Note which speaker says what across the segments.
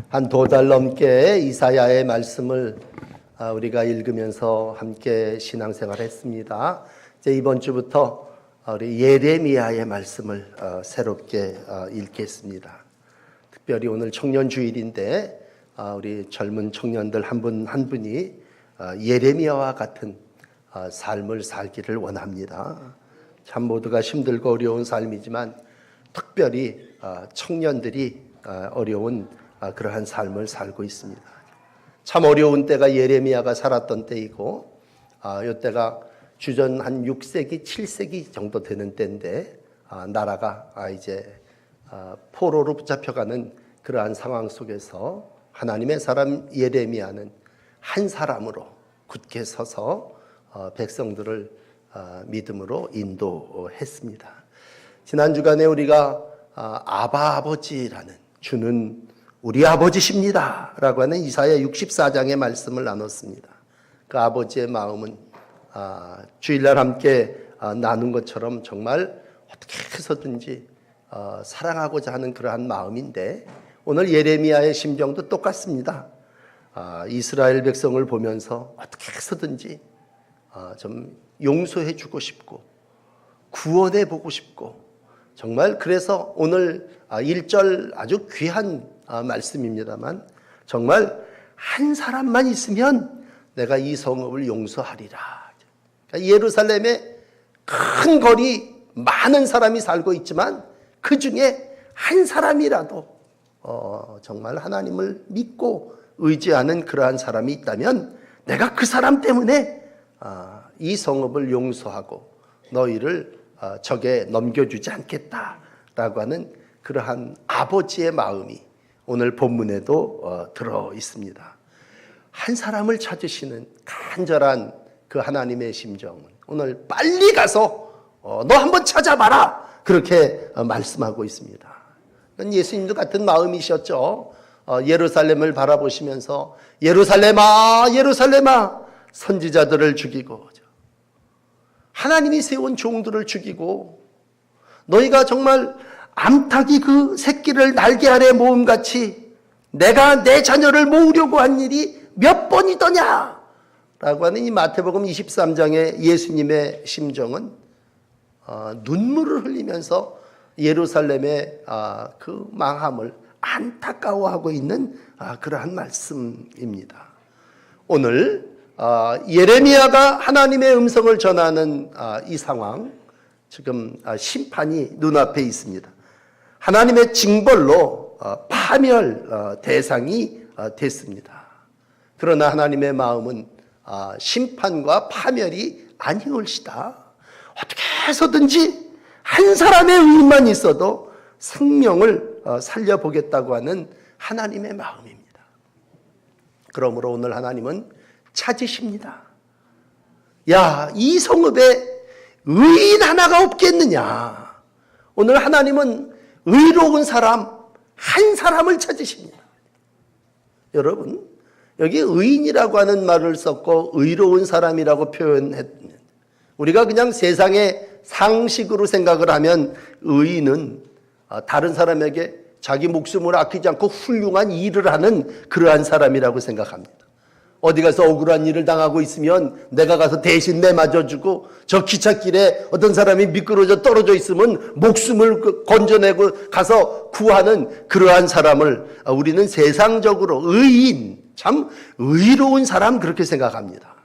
Speaker 1: 한 2달 넘게 이사야의 말씀을 우리가 읽으면서 함께 신앙생활 했습니다. 이제 이번 주부터 우리 예레미야의 말씀을 새롭게 읽겠습니다. 특별히 오늘 청년주일인데 우리 젊은 청년들 한 분 한 분이 예레미야와 같은 삶을 살기를 원합니다. 참 모두가 힘들고 어려운 삶이지만 특별히 청년들이 어려운 그러한 삶을 살고 있습니다. 참 어려운 때가 예레미야가 살았던 때이고 이때가 주전 한 6세기, 7세기 정도 되는 때인데 나라가 이제 포로로 붙잡혀가는 그러한 상황 속에서 하나님의 사람 예레미야는 한 사람으로 굳게 서서 백성들을 믿음으로 인도했습니다. 지난 주간에 우리가 아바 아버지라는 주는 우리 아버지십니다 라고 하는 이사야 64장의 말씀을 나눴습니다. 그 아버지의 마음은 주일날 함께 나눈 것처럼 정말 어떻게 해서든지 사랑하고자 하는 그러한 마음인데 오늘 예레미야의 심정도 똑같습니다. 이스라엘 백성을 보면서 어떻게 해서든지 좀 용서해 주고 싶고 구원해 보고 싶고 정말 그래서 오늘 1절 아주 귀한 말씀입니다만 정말 한 사람만 있으면 내가 이 성읍을 용서하리라. 그러니까 예루살렘에 큰 거리 많은 사람이 살고 있지만 그 중에 한 사람이라도 정말 하나님을 믿고 의지하는 그러한 사람이 있다면 내가 그 사람 때문에 이 성읍을 용서하고 너희를 적에 넘겨주지 않겠다라고 하는 그러한 아버지의 마음이 오늘 본문에도 들어 있습니다. 한 사람을 찾으시는 간절한 그 하나님의 심정은 오늘 빨리 가서 너 한번 찾아봐라 그렇게 말씀하고 있습니다. 예수님도 같은 마음이셨죠. 예루살렘을 바라보시면서 예루살렘아 예루살렘아 선지자들을 죽이고 하나님이 세운 종들을 죽이고 너희가 정말 암탉이 그 새끼를 날개 아래 모음같이 내가 내 자녀를 모으려고 한 일이 몇 번이더냐 라고 하는 이 마태복음 23장의 예수님의 심정은 눈물을 흘리면서 예루살렘의 그 망함을 안타까워하고 있는 그러한 말씀입니다. 오늘 예레미야가 하나님의 음성을 전하는 이 상황, 지금 심판이 눈앞에 있습니다. 하나님의 징벌로 파멸 대상이 됐습니다. 그러나 하나님의 마음은 심판과 파멸이 아니올시다. 어떻게 해서든지 한 사람의 의만 있어도 생명을 살려보겠다고 하는 하나님의 마음입니다. 그러므로 오늘 하나님은 찾으십니다. 야, 이 성읍에 의인 하나가 없겠느냐. 오늘 하나님은 의로운 사람 한 사람을 찾으십니다. 여러분, 여기 의인이라고 하는 말을 썼고 의로운 사람이라고 표현했습니다. 우리가 그냥 세상의 상식으로 생각을 하면 의인은 다른 사람에게 자기 목숨을 아끼지 않고 훌륭한 일을 하는 그러한 사람이라고 생각합니다. 어디 가서 억울한 일을 당하고 있으면 내가 가서 대신 내맞아주고 저 기찻길에 어떤 사람이 미끄러져 떨어져 있으면 목숨을 건져내고 가서 구하는 그러한 사람을 우리는 세상적으로 의인, 참 의로운 사람 그렇게 생각합니다.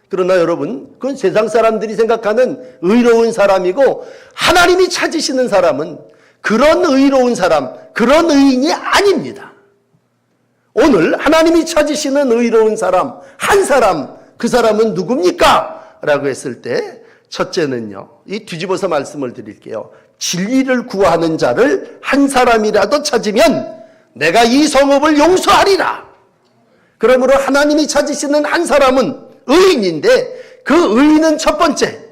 Speaker 1: 그러나 여러분, 그건 세상 사람들이 생각하는 의로운 사람이고 하나님이 찾으시는 사람은 그런 의로운 사람, 그런 의인이 아닙니다. 오늘 하나님이 찾으시는 의로운 사람, 한 사람, 그 사람은 누굽니까? 라고 했을 때 첫째는요, 이 뒤집어서 말씀을 드릴게요. 진리를 구하는 자를 한 사람이라도 찾으면 내가 이 성읍을 용서하리라. 그러므로 하나님이 찾으시는 한 사람은 의인인데 그 의인은 첫 번째,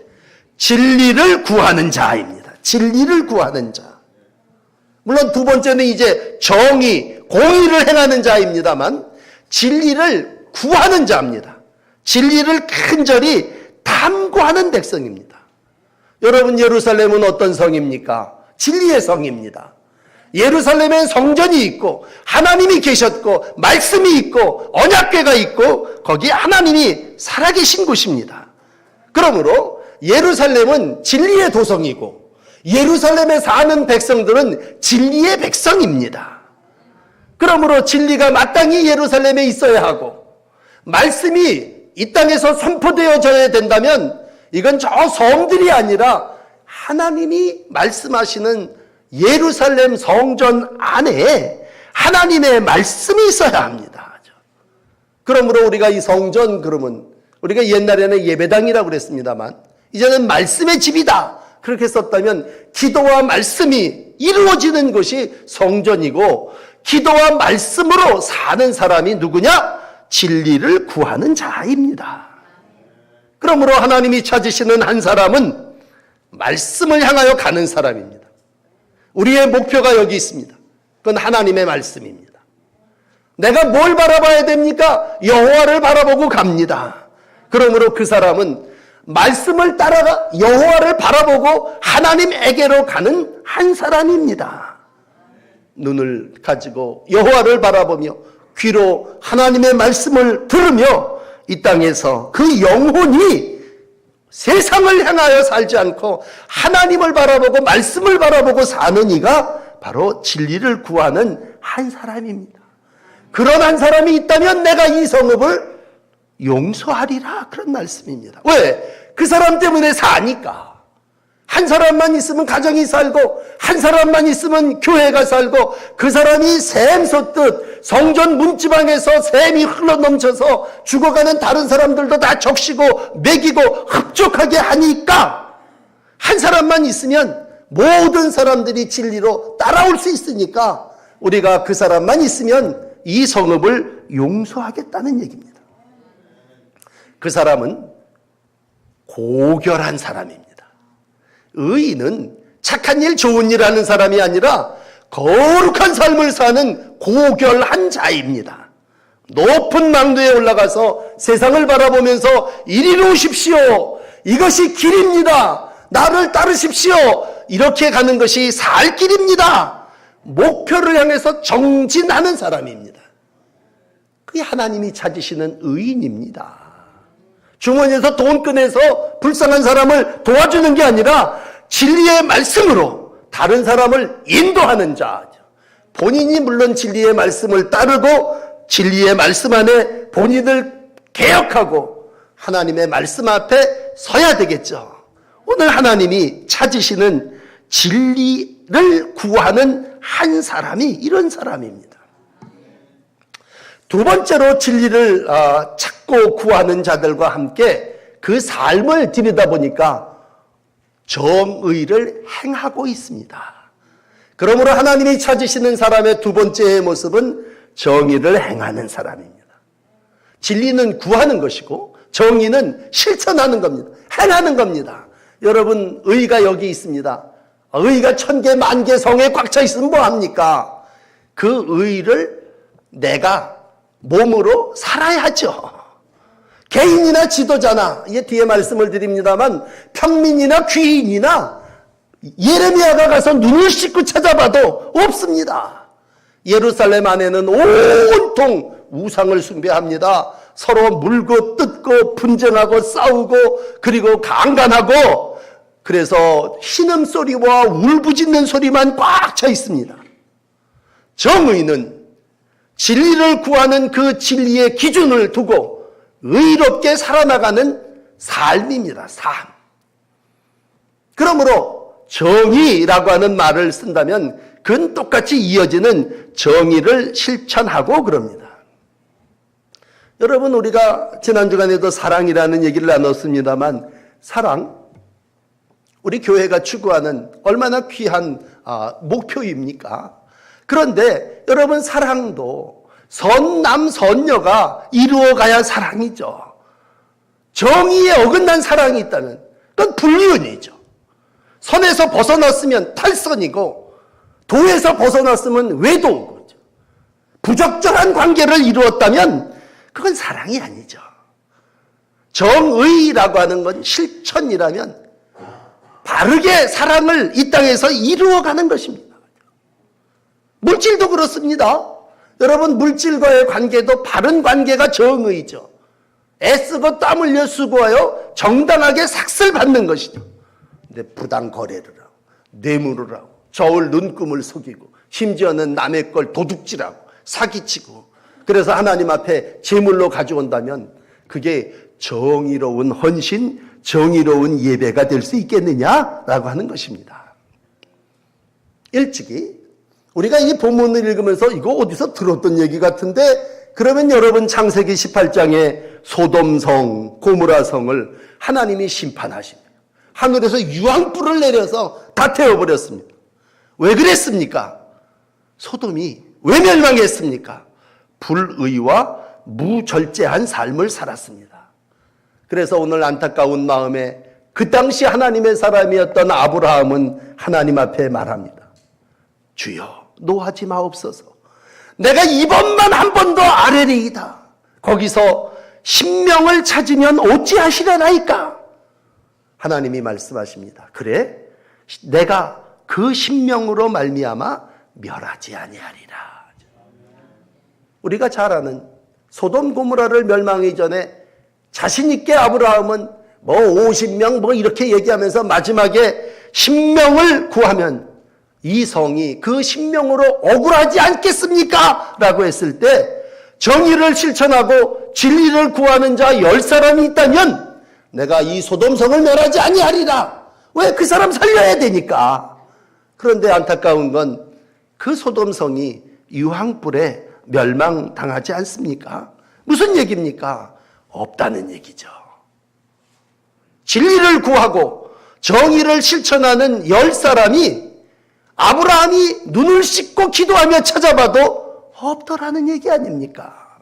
Speaker 1: 진리를 구하는 자입니다. 진리를 구하는 자. 물론 두 번째는 이제 정의, 공의를 행하는 자입니다만 진리를 구하는 자입니다. 진리를 간절히 탐구하는 백성입니다. 여러분, 예루살렘은 어떤 성입니까? 진리의 성입니다. 예루살렘엔 성전이 있고 하나님이 계셨고 말씀이 있고 언약궤가 있고 거기에 하나님이 살아계신 곳입니다. 그러므로 예루살렘은 진리의 도성이고 예루살렘에 사는 백성들은 진리의 백성입니다. 그러므로 진리가 마땅히 예루살렘에 있어야 하고 말씀이 이 땅에서 선포되어져야 된다면 이건 저 성들이 아니라 하나님이 말씀하시는 예루살렘 성전 안에 하나님의 말씀이 있어야 합니다. 그러므로 우리가 이 성전 그러면 우리가 옛날에는 예배당이라고 그랬습니다만 이제는 말씀의 집이다 그렇게 썼다면 기도와 말씀이 이루어지는 것이 성전이고 기도와 말씀으로 사는 사람이 누구냐? 진리를 구하는 자입니다. 그러므로 하나님이 찾으시는 한 사람은 말씀을 향하여 가는 사람입니다. 우리의 목표가 여기 있습니다. 그건 하나님의 말씀입니다. 내가 뭘 바라봐야 됩니까? 여호와를 바라보고 갑니다. 그러므로 그 사람은 말씀을 따라가 여호와를 바라보고 하나님에게로 가는 한 사람입니다. 눈을 가지고 여호와를 바라보며 귀로 하나님의 말씀을 들으며 이 땅에서 그 영혼이 세상을 향하여 살지 않고 하나님을 바라보고 말씀을 바라보고 사는 이가 바로 진리를 구하는 한 사람입니다. 그런 한 사람이 있다면 내가 이 성읍을 용서하리라 그런 말씀입니다. 왜? 그 사람 때문에 사니까. 한 사람만 있으면 가정이 살고 한 사람만 있으면 교회가 살고 그 사람이 샘 솟듯 성전 문지방에서 샘이 흘러넘쳐서 죽어가는 다른 사람들도 다 적시고 먹이고 흡족하게 하니까 한 사람만 있으면 모든 사람들이 진리로 따라올 수 있으니까 우리가 그 사람만 있으면 이 성읍을 용서하겠다는 얘기입니다. 그 사람은 고결한 사람입니다. 의인은 착한 일, 좋은 일 하는 사람이 아니라 거룩한 삶을 사는 고결한 자입니다. 높은 망대에 올라가서 세상을 바라보면서 이리로 오십시오. 이것이 길입니다. 나를 따르십시오. 이렇게 가는 것이 살 길입니다. 목표를 향해서 정진하는 사람입니다. 그게 하나님이 찾으시는 의인입니다. 주머니에서 돈 꺼내서 불쌍한 사람을 도와주는 게 아니라 진리의 말씀으로 다른 사람을 인도하는 자. 본인이 물론 진리의 말씀을 따르고 진리의 말씀 안에 본인을 개혁하고 하나님의 말씀 앞에 서야 되겠죠. 오늘 하나님이 찾으시는 진리를 구하는 한 사람이 이런 사람입니다. 두 번째로 진리를 찾고 구하는 자들과 함께 그 삶을 들여다보니까 정의를 행하고 있습니다. 그러므로 하나님이 찾으시는 사람의 두 번째 모습은 정의를 행하는 사람입니다. 진리는 구하는 것이고 정의는 실천하는 겁니다. 행하는 겁니다. 여러분, 의가 여기 있습니다. 의가 1000개, 10,000개 성에 꽉 차 있으면 뭐합니까? 그 의를 내가 몸으로 살아야죠. 개인이나 지도자나, 이게 뒤에 말씀을 드립니다만 평민이나 귀인이나 예레미야가 가서 눈을 씻고 찾아봐도 없습니다. 예루살렘 안에는 온통 우상을 숭배합니다. 서로 물고 뜯고 분쟁하고 싸우고 그리고 강간하고 그래서 신음소리와 울부짖는 소리만 꽉 차 있습니다. 정의는 진리를 구하는 그 진리의 기준을 두고 의롭게 살아나가는 삶입니다. 삶. 그러므로 정의라고 하는 말을 쓴다면 그건 똑같이 이어지는 정의를 실천하고 그럽니다. 여러분, 우리가 지난 주간에도 사랑이라는 얘기를 나눴습니다만 사랑, 우리 교회가 추구하는 얼마나 귀한 목표입니까? 그런데 여러분, 사랑도 선남 선녀가 이루어가야 사랑이죠. 정의에 어긋난 사랑이 있다면 그건 불륜이죠. 선에서 벗어났으면 탈선이고 도에서 벗어났으면 외도인 거죠. 부적절한 관계를 이루었다면 그건 사랑이 아니죠. 정의라고 하는 건 실천이라면 바르게 사랑을 이 땅에서 이루어가는 것입니다. 물질도 그렇습니다. 여러분, 물질과의 관계도 바른 관계가 정의죠. 애쓰고 땀 흘려 수고하여 정당하게 삭슬 받는 것이죠. 근데 부당 거래를 하고 뇌물을 하고 저울 눈금을 속이고 심지어는 남의 걸 도둑질하고 사기치고, 그래서 하나님 앞에 제물로 가져온다면 그게 정의로운 헌신, 정의로운 예배가 될 수 있겠느냐라고 하는 것입니다. 일찍이 우리가 이 본문을 읽으면서 이거 어디서 들었던 얘기 같은데, 그러면 여러분 창세기 18장에 소돔성, 고모라성을 하나님이 심판하십니다. 하늘에서 유황불을 내려서 다 태워버렸습니다. 왜 그랬습니까? 소돔이 왜 멸망했습니까? 불의와 무절제한 삶을 살았습니다. 그래서 오늘 안타까운 마음에 그 당시 하나님의 사람이었던 아브라함은 하나님 앞에 말합니다. 주여, 노하지 마옵소서. 내가 이번만 한 번 더 아뢰리이다. 거기서 신명을 찾으면 어찌하시려나이까? 하나님이 말씀하십니다. 그래, 내가 그 신명으로 말미암아 멸하지 아니하리라. 우리가 잘 아는 소돔 고모라를 멸망하기 전에 자신 있게 아브라함은 50명 이렇게 얘기하면서 마지막에 신명을 구하면 이 성이 그 신명으로 억울하지 않겠습니까? 라고 했을 때 정의를 실천하고 진리를 구하는 자 10사람이 있다면 내가 이 소돔성을 멸하지 아니하리라. 왜? 그 사람 살려야 되니까. 그런데 안타까운 건 그 소돔성이 유황불에 멸망당하지 않습니까? 무슨 얘기입니까? 없다는 얘기죠. 진리를 구하고 정의를 실천하는 10사람이 아브라함이 눈을 씻고 기도하며 찾아봐도 없더라는 얘기 아닙니까?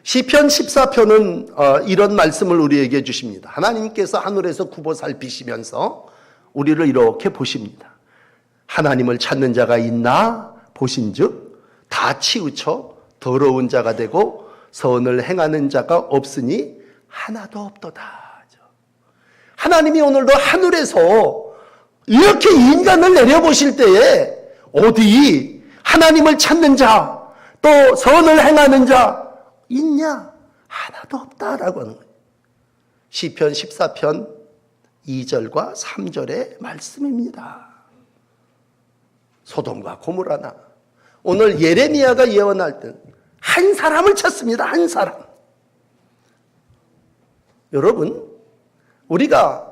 Speaker 1: 시편 14편은 이런 말씀을 우리에게 주십니다. 하나님께서 하늘에서 굽어 살피시면서 우리를 이렇게 보십니다. 하나님을 찾는 자가 있나 보신즉 다 치우쳐 더러운 자가 되고 선을 행하는 자가 없으니 하나도 없도다. 하나님이 오늘도 하늘에서 이렇게 인간을 내려보실 때에 어디 하나님을 찾는 자, 또 선을 행하는 자 있냐? 하나도 없다라고 하는 거예요. 시편 14편 2절과 3절의 말씀입니다. 소돔과 고모라나 오늘 예레미야가 예언할 때 한 사람을 찾습니다. 한 사람. 여러분, 우리가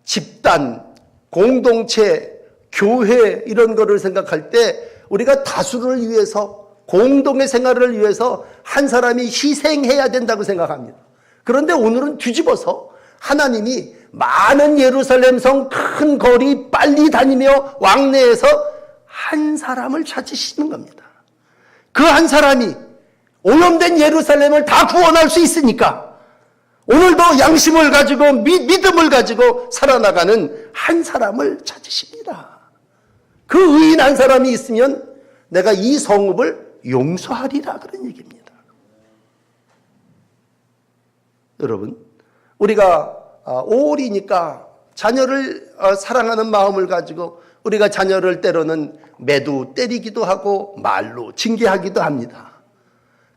Speaker 1: 집단, 공동체, 교회 이런 거를 생각할 때 우리가 다수를 위해서, 공동의 생활을 위해서 한 사람이 희생해야 된다고 생각합니다. 그런데 오늘은 뒤집어서 하나님이 많은 예루살렘 성 큰 거리 빨리 다니며 왕래해서 한 사람을 찾으시는 겁니다. 그 한 사람이 오염된 예루살렘을 다 구원할 수 있으니까 오늘도 양심을 가지고 믿음을 가지고 살아나가는 한 사람을 찾으십니다. 그 의인 한 사람이 있으면 내가 이 성읍을 용서하리라, 그런 얘기입니다. 여러분, 우리가 5월이니까 자녀를 사랑하는 마음을 가지고 우리가 자녀를 때로는 매도 때리기도 하고 말로 징계하기도 합니다.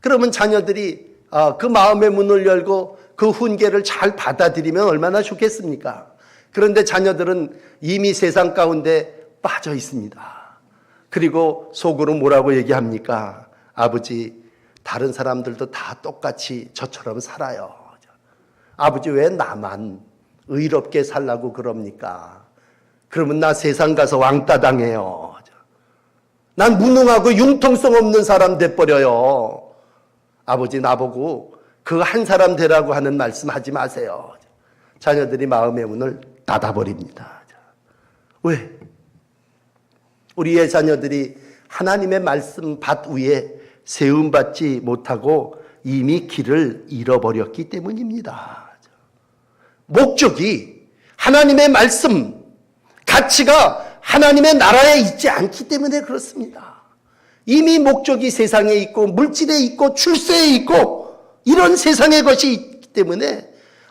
Speaker 1: 그러면 자녀들이 그 마음의 문을 열고 그 훈계를 잘 받아들이면 얼마나 좋겠습니까? 그런데 자녀들은 이미 세상 가운데 빠져 있습니다. 그리고 속으로 뭐라고 얘기합니까? 아버지, 다른 사람들도 다 똑같이 저처럼 살아요. 아버지, 왜 나만 의롭게 살라고 그럽니까? 그러면 나 세상 가서 왕따 당해요. 난 무능하고 융통성 없는 사람 돼버려요. 아버지, 나보고 그 한 사람 되라고 하는 말씀 하지 마세요. 자녀들이 마음의 문을 닫아버립니다. 왜? 우리의 자녀들이 하나님의 말씀 밭 위에 세움받지 못하고 이미 길을 잃어버렸기 때문입니다. 목적이 하나님의 말씀, 가치가 하나님의 나라에 있지 않기 때문에 그렇습니다. 이미 목적이 세상에 있고 물질에 있고 출세에 있고 이런 세상의 것이 있기 때문에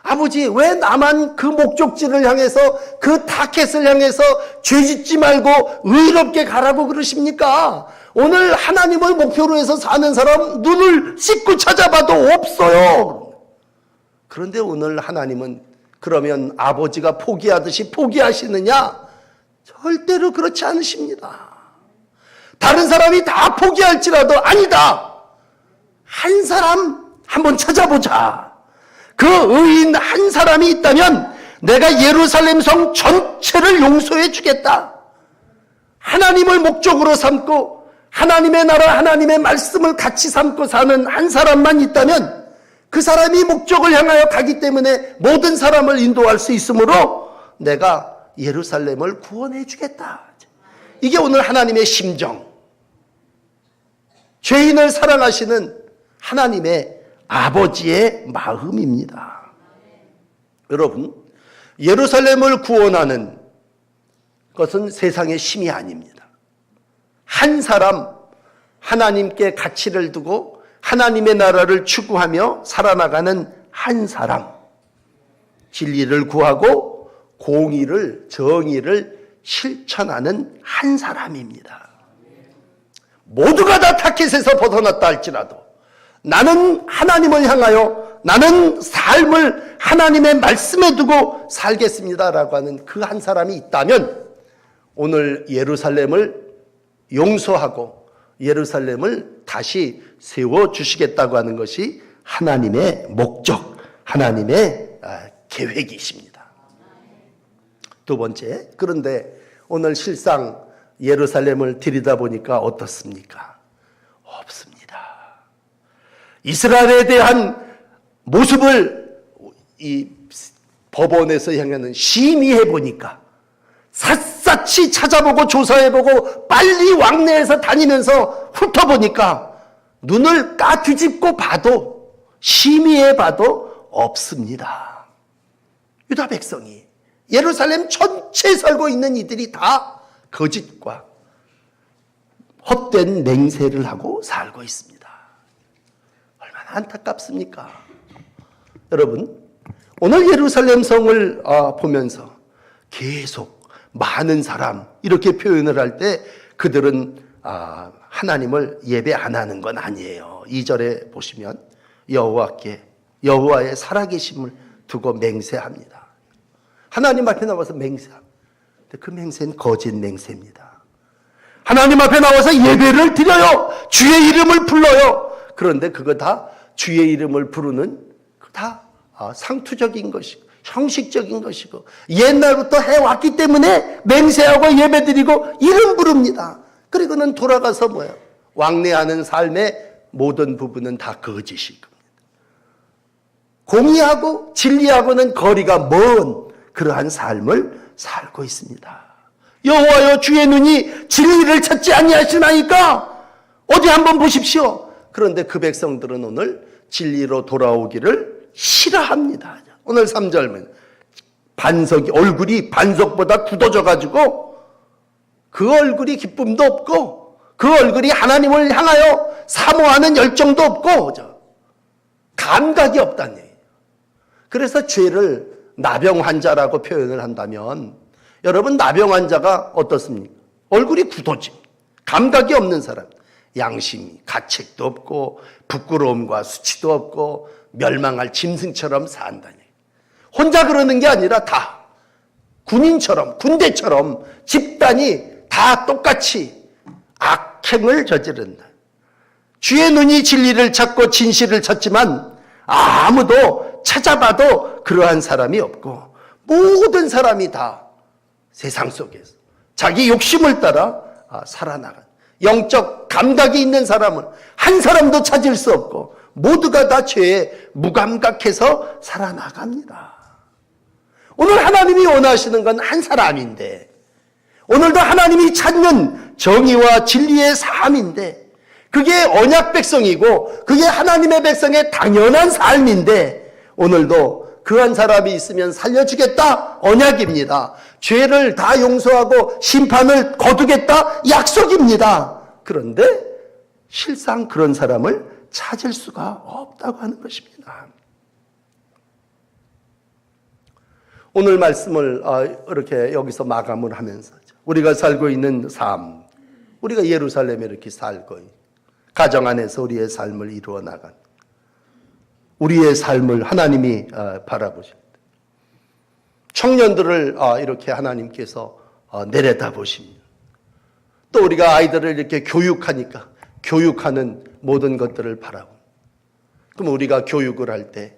Speaker 1: 아버지, 왜 나만 그 목적지를 향해서, 그 타켓을 향해서 죄 짓지 말고 의롭게 가라고 그러십니까? 오늘 하나님을 목표로 해서 사는 사람 눈을 씻고 찾아봐도 없어요. 그런데 오늘 하나님은 그러면 아버지가 포기하듯이 포기하시느냐? 절대로 그렇지 않으십니다. 다른 사람이 다 포기할지라도 아니다. 한 사람 한번 찾아보자. 그 의인 한 사람이 있다면 내가 예루살렘 성 전체를 용서해 주겠다. 하나님을 목적으로 삼고 하나님의 나라, 하나님의 말씀을 같이 삼고 사는 한 사람만 있다면 그 사람이 목적을 향하여 가기 때문에 모든 사람을 인도할 수 있으므로 내가 예루살렘을 구원해 주겠다. 이게 오늘 하나님의 심정. 죄인을 사랑하시는 하나님의 아버지의 마음입니다. 여러분, 예루살렘을 구원하는 것은 세상의 힘이 아닙니다. 한 사람, 하나님께 가치를 두고 하나님의 나라를 추구하며 살아나가는 한 사람, 진리를 구하고 공의를, 정의를 실천하는 한 사람입니다. 모두가 다 타켓에서 벗어났다 할지라도 나는 하나님을 향하여 나는 삶을 하나님의 말씀에 두고 살겠습니다라고 하는 그 한 사람이 있다면 오늘 예루살렘을 용서하고 예루살렘을 다시 세워주시겠다고 하는 것이 하나님의 목적, 하나님의 계획이십니다. 두 번째, 그런데 오늘 실상 예루살렘을 들여다보니까 어떻습니까? 없습니다. 이스라엘에 대한 모습을 이 법원에서 향하는 심의해 보니까 샅샅이 찾아보고 조사해보고 빨리 왕래해서 다니면서 훑어보니까 눈을 까뒤집고 봐도 심의해 봐도 없습니다. 유다 백성이 예루살렘 전체에 살고 있는 이들이 다 거짓과 헛된 맹세를 하고 살고 있습니다. 얼마나 안타깝습니까? 여러분, 오늘 예루살렘 성을 보면서 계속 많은 사람 이렇게 표현을 할 때 그들은 하나님을 예배 안 하는 건 아니에요. 2절에 보시면 여호와의 살아계심을 두고 맹세합니다. 하나님 앞에 나와서 맹세합니다. 그 맹세는 거짓 맹세입니다. 하나님 앞에 나와서 예배를 드려요. 주의 이름을 불러요. 그런데 그거 다 주의 이름을 부르는 다 상투적인 것이고 형식적인 것이고 옛날부터 해왔기 때문에 맹세하고 예배드리고 이름 부릅니다. 그리고는 돌아가서 뭐예요? 왕래하는 삶의 모든 부분은 다 거짓일 겁니다. 공의하고 진리하고는 거리가 먼 그러한 삶을 살고 있습니다. 여호와여, 주의 눈이 진리를 찾지 아니하시나이까? 어디 한번 보십시오. 그런데 그 백성들은 오늘 진리로 돌아오기를 싫어합니다. 오늘 3절은 얼굴이 반석보다 굳어져 가지고 그 얼굴이 기쁨도 없고 그 얼굴이 하나님을 향하여 사모하는 열정도 없고 감각이 없다는 얘기예요. 그래서 죄를 나병 환자라고 표현을 한다면 여러분, 나병 환자가 어떻습니까? 얼굴이 굳어짐, 감각이 없는 사람, 양심이 가책도 없고 부끄러움과 수치도 없고 멸망할 짐승처럼 산다니. 혼자 그러는 게 아니라 다 군인처럼, 군대처럼 집단이 다 똑같이 악행을 저지른다. 주의 눈이 진리를 찾고 진실을 찾지만 아무도 찾아봐도 그러한 사람이 없고 모든 사람이 다 세상 속에서 자기 욕심을 따라 살아나간 영적 감각이 있는 사람은 한 사람도 찾을 수 없고 모두가 다 죄에 무감각해서 살아나갑니다. 오늘 하나님이 원하시는 건 한 사람인데 오늘도 하나님이 찾는 정의와 진리의 삶인데 그게 언약 백성이고 그게 하나님의 백성의 당연한 삶인데 오늘도 그 한 사람이 있으면 살려주겠다 언약입니다. 죄를 다 용서하고 심판을 거두겠다 약속입니다. 그런데 실상 그런 사람을 찾을 수가 없다고 하는 것입니다. 오늘 말씀을 이렇게 여기서 마감을 하면서 우리가 살고 있는 삶, 우리가 예루살렘에 이렇게 살고 가정 안에서 우리의 삶을 이루어 나간 우리의 삶을 하나님이 바라보십니다. 청년들을 이렇게 하나님께서 내려다보십니다. 또 우리가 아이들을 이렇게 교육하니까 교육하는 모든 것들을 바라봅니다. 그럼 우리가 교육을 할 때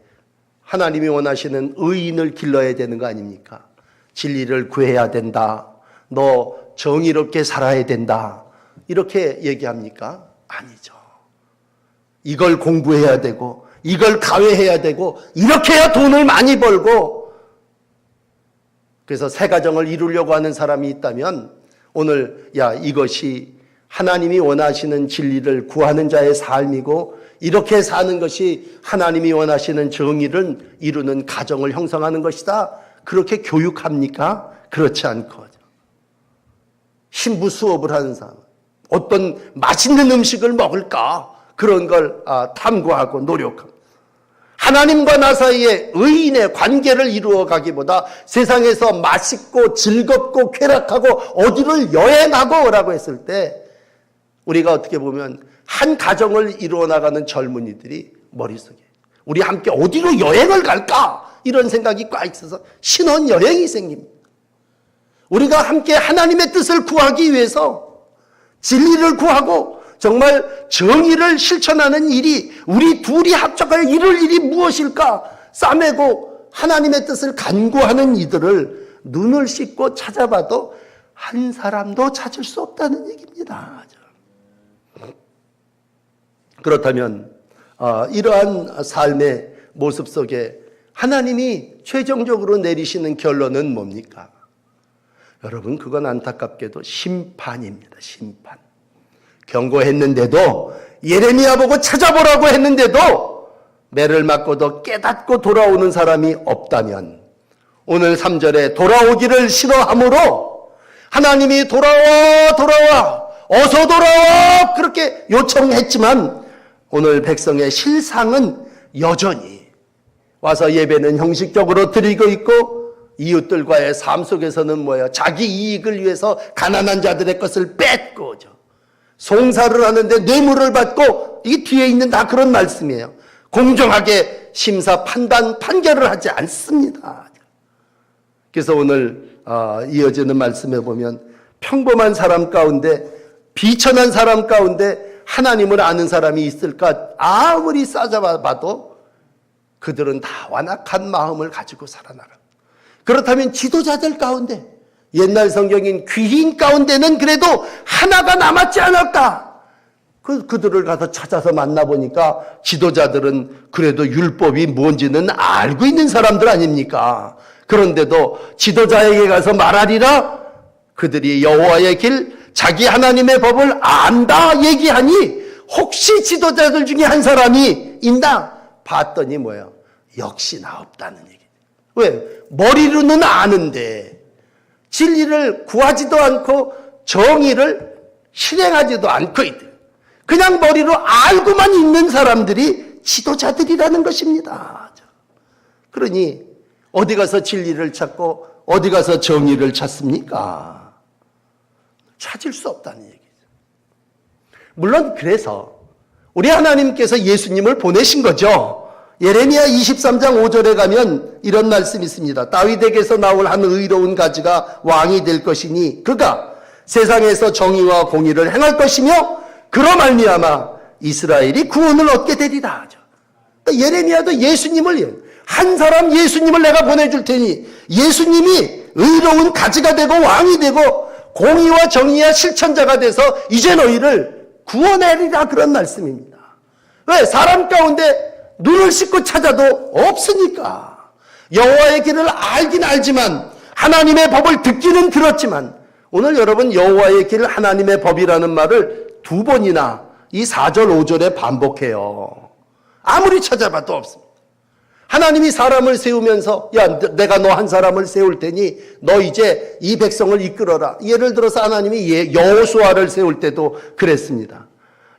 Speaker 1: 하나님이 원하시는 의인을 길러야 되는 거 아닙니까? 진리를 구해야 된다. 너 정의롭게 살아야 된다. 이렇게 얘기합니까? 아니죠. 이걸 공부해야 되고 이걸 가외해야 되고 이렇게 해야 돈을 많이 벌고, 그래서 새 가정을 이루려고 하는 사람이 있다면 오늘 이것이 하나님이 원하시는 진리를 구하는 자의 삶이고 이렇게 사는 것이 하나님이 원하시는 정의를 이루는 가정을 형성하는 것이다. 그렇게 교육합니까? 그렇지 않고 신부 수업을 하는 사람, 어떤 맛있는 음식을 먹을까? 그런 걸 탐구하고 노력합니다. 하나님과 나 사이에 의인의 관계를 이루어 가기보다 세상에서 맛있고 즐겁고 쾌락하고 어디를 여행하고 라고 했을 때 우리가 어떻게 보면 한 가정을 이루어 나가는 젊은이들이 머릿속에 우리 함께 어디로 여행을 갈까? 이런 생각이 꽉 있어서 신혼여행이 생깁니다. 우리가 함께 하나님의 뜻을 구하기 위해서 진리를 구하고 정말 정의를 실천하는 일이 우리 둘이 합작하여 이룰 일이 무엇일까? 싸매고 하나님의 뜻을 간구하는 이들을 눈을 씻고 찾아봐도 한 사람도 찾을 수 없다는 얘기입니다. 그렇다면 이러한 삶의 모습 속에 하나님이 최종적으로 내리시는 결론은 뭡니까? 여러분, 그건 안타깝게도 심판입니다. 심판. 경고했는데도, 예레미야 보고 찾아보라고 했는데도 매를 맞고도 깨닫고 돌아오는 사람이 없다면 오늘 3절에 돌아오기를 싫어하므로 하나님이 돌아와 어서 돌아와 그렇게 요청했지만 오늘 백성의 실상은 여전히 와서 예배는 형식적으로 드리고 있고 이웃들과의 삶 속에서는 뭐예요? 자기 이익을 위해서 가난한 자들의 것을 뺏고 송사를 하는데 뇌물을 받고, 이게 뒤에 있는 다 그런 말씀이에요. 공정하게 심사 판결을 하지 않습니다. 그래서 오늘 이어지는 말씀에 보면 평범한 사람 가운데, 비천한 사람 가운데 하나님을 아는 사람이 있을까? 아무리 싸잡아봐도 그들은 다 완악한 마음을 가지고 살아나가. 그렇다면 지도자들 가운데, 옛날 성경인 귀인 가운데는 그래도 하나가 남았지 않았다. 그들을 가서 찾아서 만나보니까 지도자들은 그래도 율법이 뭔지는 알고 있는 사람들 아닙니까? 그런데도 지도자에게 가서 말하리라, 그들이 여호와의 길, 자기 하나님의 법을 안다 얘기하니 혹시 지도자들 중에 한 사람이 있나? 봤더니 뭐예요? 역시나 없다는 얘기예요. 왜? 머리로는 아는데 진리를 구하지도 않고 정의를 실행하지도 않고 있대. 그냥 머리로 알고만 있는 사람들이 지도자들이라는 것입니다. 그러니 어디 가서 진리를 찾고 어디 가서 정의를 찾습니까? 찾을 수 없다는 얘기죠. 물론 그래서 우리 하나님께서 예수님을 보내신 거죠. 예레미야 23장 5절에 가면 이런 말씀이 있습니다. 다윗에게서 나올 한 의로운 가지가 왕이 될 것이니 그가 세상에서 정의와 공의를 행할 것이며 그로 말미암아 이스라엘이 구원을 얻게 되리라. 그러니까 예레미야도 예수님을, 한 사람 예수님을 내가 보내줄 테니 예수님이 의로운 가지가 되고 왕이 되고 공의와 정의와 실천자가 돼서 이제 너희를 구원하리라, 그런 말씀입니다. 왜? 사람 가운데 눈을 씻고 찾아도 없으니까. 여호와의 길을 알긴 알지만 하나님의 법을 듣기는 들었지만, 오늘 여러분 여호와의 길, 하나님의 법이라는 말을 2번이나 이 4절 5절에 반복해요. 아무리 찾아봐도 없습니다. 하나님이 사람을 세우면서 내가 너 한 사람을 세울 테니 너 이제 이 백성을 이끌어라. 예를 들어서 하나님이 여호수아를 세울 때도 그랬습니다.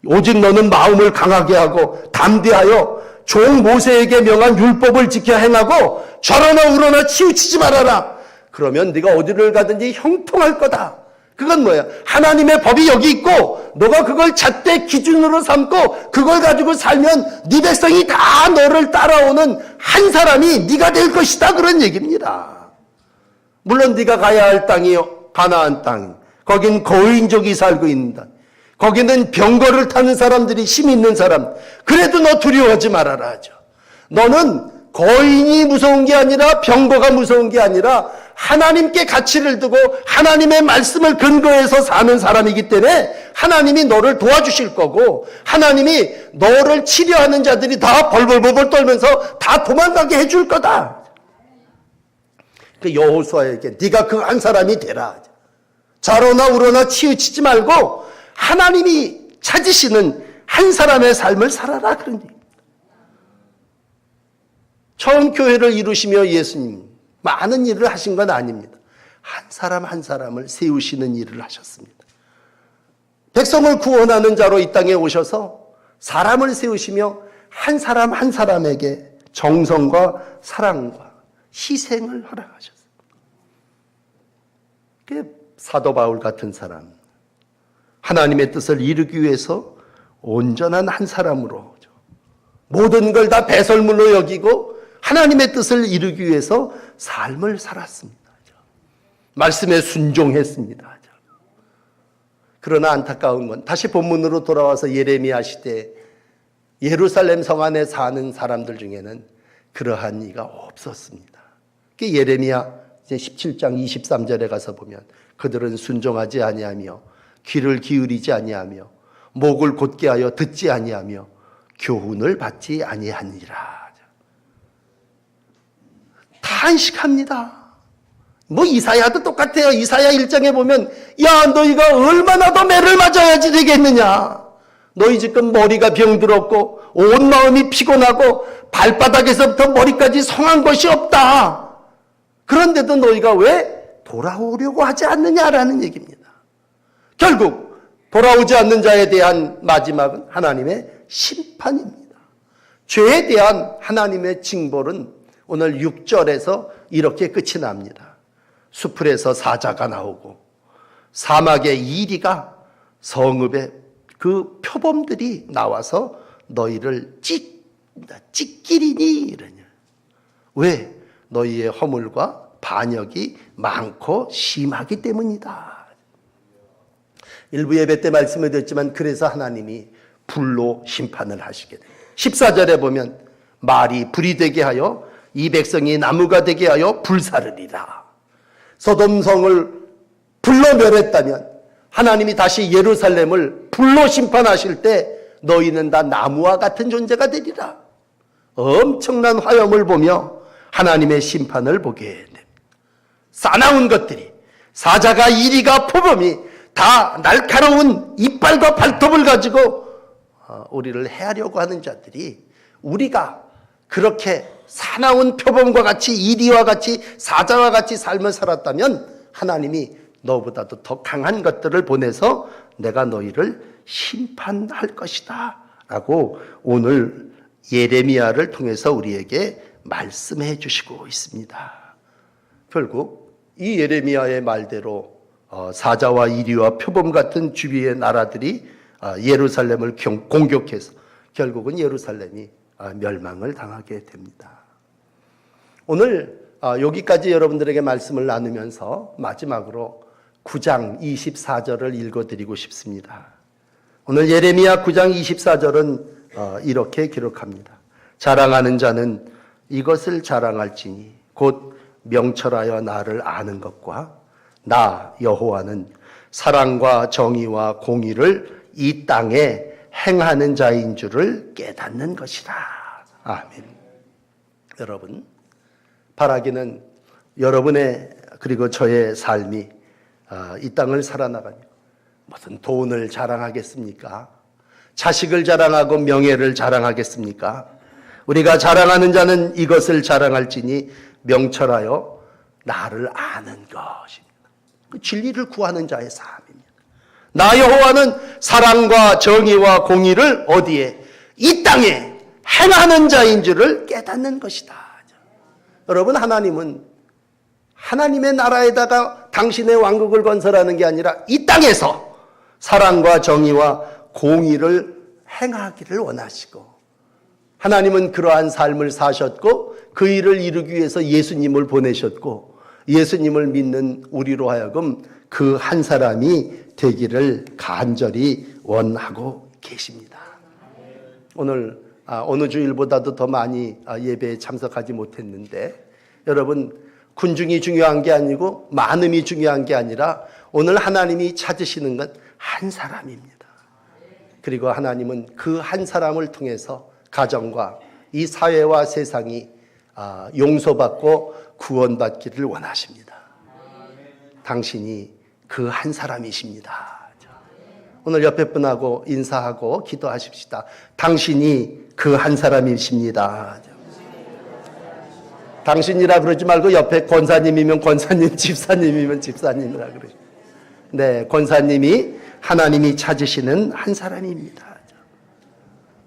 Speaker 1: 오직 너는 마음을 강하게 하고 담대하여 종 모세에게 명한 율법을 지켜 행하고 좌로나 우로나 치우치지 말아라. 그러면 네가 어디를 가든지 형통할 거다. 그건 뭐야? 하나님의 법이 여기 있고 너가 그걸 잣대 기준으로 삼고 그걸 가지고 살면 네 백성이 다 너를 따라오는 한 사람이 네가 될 것이다. 그런 얘기입니다. 물론 네가 가야 할 땅이 가나안 땅, 거긴 거인족이 살고 있는 땅, 거기는 병거를 타는 사람들이 힘 있는 사람. 그래도 너 두려워하지 말아라 하죠. 너는 거인이 무서운 게 아니라 병거가 무서운 게 아니라 하나님께 가치를 두고 하나님의 말씀을 근거해서 사는 사람이기 때문에 하나님이 너를 도와주실 거고 하나님이 너를 치려하는 자들이 다 벌벌벌 떨면서 다 도망가게 해줄 거다. 그 여호수아에게 네가 그 한 사람이 되라. 좌로나 우로나 치우치지 말고 하나님이 찾으시는 한 사람의 삶을 살아라. 그런 얘기입니다. 처음 교회를 이루시며 예수님 많은 일을 하신 건 아닙니다. 한 사람 한 사람을 세우시는 일을 하셨습니다. 백성을 구원하는 자로 이 땅에 오셔서 사람을 세우시며 한 사람 한 사람에게 정성과 사랑과 희생을 허락하셨습니다. 사도 바울 같은 사람, 하나님의 뜻을 이루기 위해서 온전한 한 사람으로 모든 걸 다 배설물로 여기고 하나님의 뜻을 이루기 위해서 삶을 살았습니다. 말씀에 순종했습니다. 그러나 안타까운 건 다시 본문으로 돌아와서 예레미야 시대에 예루살렘 성 안에 사는 사람들 중에는 그러한 이가 없었습니다. 예레미야 17장 23절에 가서 보면 그들은 순종하지 아니하며 귀를 기울이지 아니하며 목을 곧게 하여 듣지 아니하며 교훈을 받지 아니하니라. 탄식합니다. 뭐 이사야도 똑같아요. 이사야 1장에 보면 야 너희가 얼마나 더 매를 맞아야지 되겠느냐. 너희 지금 머리가 병들었고 온 마음이 피곤하고 발바닥에서부터 머리까지 성한 것이 없다. 그런데도 너희가 왜 돌아오려고 하지 않느냐라는 얘기입니다. 결국 돌아오지 않는 자에 대한 마지막은 하나님의 심판입니다. 죄에 대한 하나님의 징벌은 오늘 6절에서 이렇게 끝이 납니다. 수풀에서 사자가 나오고 사막의 이리가 성읍의 그 표범들이 나와서 너희를 찢기리니 이러냐. 왜? 너희의 허물과 반역이 많고 심하기 때문이다. 일부 예배 때 말씀을 드렸지만 그래서 하나님이 불로 심판을 하시게 됩니다. 14절에 보면 말이 불이 되게 하여 이 백성이 나무가 되게 하여 불사르리라. 소돔성을 불로 멸했다면 하나님이 다시 예루살렘을 불로 심판하실 때 너희는 다 나무와 같은 존재가 되리라. 엄청난 화염을 보며 하나님의 심판을 보게 됩니다. 싸나운 것들이 사자가 이리가 표범이 다 날카로운 이빨과 발톱을 가지고 우리를 해하려고 하는 자들이 우리가 그렇게 사나운 표범과 같이 이리와 같이 사자와 같이 삶을 살았다면 하나님이 너보다도 더 강한 것들을 보내서 내가 너희를 심판할 것이다 라고 오늘 예레미야를 통해서 우리에게 말씀해 주시고 있습니다. 결국 이 예레미야의 말대로 사자와 이리와 표범 같은 주위의 나라들이 예루살렘을 공격해서 결국은 예루살렘이 멸망을 당하게 됩니다. 오늘 여기까지 여러분들에게 말씀을 나누면서 마지막으로 9장 24절을 읽어드리고 싶습니다. 오늘 예레미야 9장 24절은 이렇게 기록합니다. 자랑하는 자는 이것을 자랑할지니 곧 명철하여 나를 아는 것과 나 여호와는 사랑과 정의와 공의를 이 땅에 행하는 자인 줄을 깨닫는 것이다. 아멘. 여러분, 바라기는 여러분의 그리고 저의 삶이 이 땅을 살아나가며 무슨 돈을 자랑하겠습니까? 자식을 자랑하고 명예를 자랑하겠습니까? 우리가 자랑하는 자는 이것을 자랑할지니 명철하여 나를 아는 것입니다. 진리를 구하는 자의 삶입니다. 나 여호와는 사랑과 정의와 공의를 어디에? 이 땅에 행하는 자인 줄을 깨닫는 것이다. 여러분, 하나님은 하나님의 나라에다가 당신의 왕국을 건설하는 게 아니라 이 땅에서 사랑과 정의와 공의를 행하기를 원하시고, 하나님은 그러한 삶을 사셨고 그 일을 이루기 위해서 예수님을 보내셨고, 예수님을 믿는 우리로 하여금 그 한 사람이 되기를 간절히 원하고 계십니다. 오늘 어느 주일보다도 더 많이 예배에 참석하지 못했는데, 여러분, 군중이 중요한 게 아니고 많음이 중요한 게 아니라 오늘 하나님이 찾으시는 건 한 사람입니다. 그리고 하나님은 그 한 사람을 통해서 가정과 이 사회와 세상이 용서받고 구원받기를 원하십니다. 당신이 그 한 사람이십니다. 오늘 옆에 분하고 인사하고 기도하십시다. 당신이 그 한 사람이십니다. 당신이라 그러지 말고 옆에 권사님이면 권사님, 집사님이면 집사님이라 그러죠. 네, 권사님이 하나님이 찾으시는 한 사람입니다.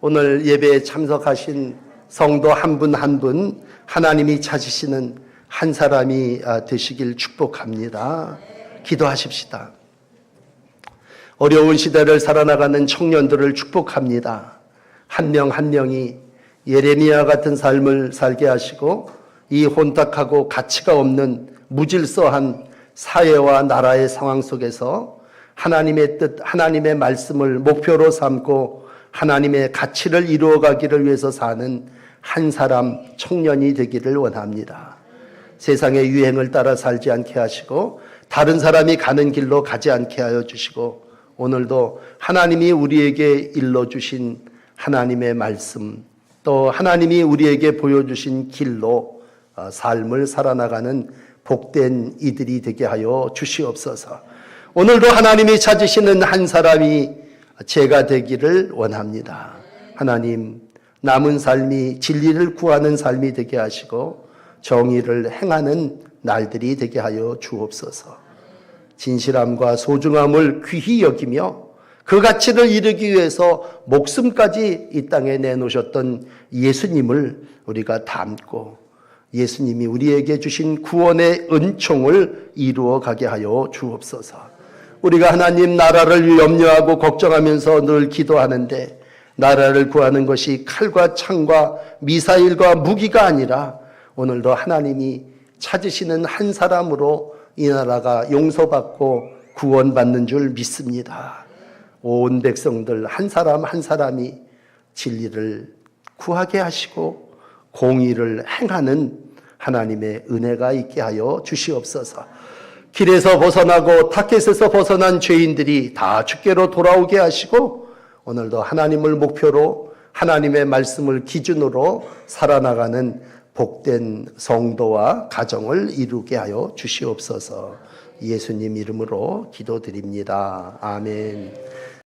Speaker 1: 오늘 예배에 참석하신 성도 한 분 한 분 하나님이 찾으시는 한 사람이 되시길 축복합니다. 기도하십시다. 어려운 시대를 살아나가는 청년들을 축복합니다. 한 명 한 명이 예레미야 같은 삶을 살게 하시고 이 혼탁하고 가치가 없는 무질서한 사회와 나라의 상황 속에서 하나님의 뜻, 하나님의 말씀을 목표로 삼고 하나님의 가치를 이루어가기를 위해서 사는 한 사람 청년이 되기를 원합니다. 세상의 유행을 따라 살지 않게 하시고 다른 사람이 가는 길로 가지 않게 하여 주시고, 오늘도 하나님이 우리에게 일러주신 하나님의 말씀, 또 하나님이 우리에게 보여주신 길로 삶을 살아나가는 복된 이들이 되게 하여 주시옵소서. 오늘도 하나님이 찾으시는 한 사람이 제가 되기를 원합니다. 하나님, 남은 삶이 진리를 구하는 삶이 되게 하시고 정의를 행하는 날들이 되게 하여 주옵소서. 진실함과 소중함을 귀히 여기며 그 가치를 이루기 위해서 목숨까지 이 땅에 내놓으셨던 예수님을 우리가 닮고 예수님이 우리에게 주신 구원의 은총을 이루어 가게 하여 주옵소서. 우리가 하나님 나라를 염려하고 걱정하면서 늘 기도하는데, 나라를 구하는 것이 칼과 창과 미사일과 무기가 아니라 오늘도 하나님이 찾으시는 한 사람으로 이 나라가 용서받고 구원받는 줄 믿습니다. 온 백성들 한 사람 한 사람이 진리를 구하게 하시고 공의를 행하는 하나님의 은혜가 있게 하여 주시옵소서. 길에서 벗어나고 타켓에서 벗어난 죄인들이 다 주께로 돌아오게 하시고, 오늘도 하나님을 목표로 하나님의 말씀을 기준으로 살아나가는 복된 성도와 가정을 이루게 하여 주시옵소서. 예수님 이름으로 기도드립니다. 아멘.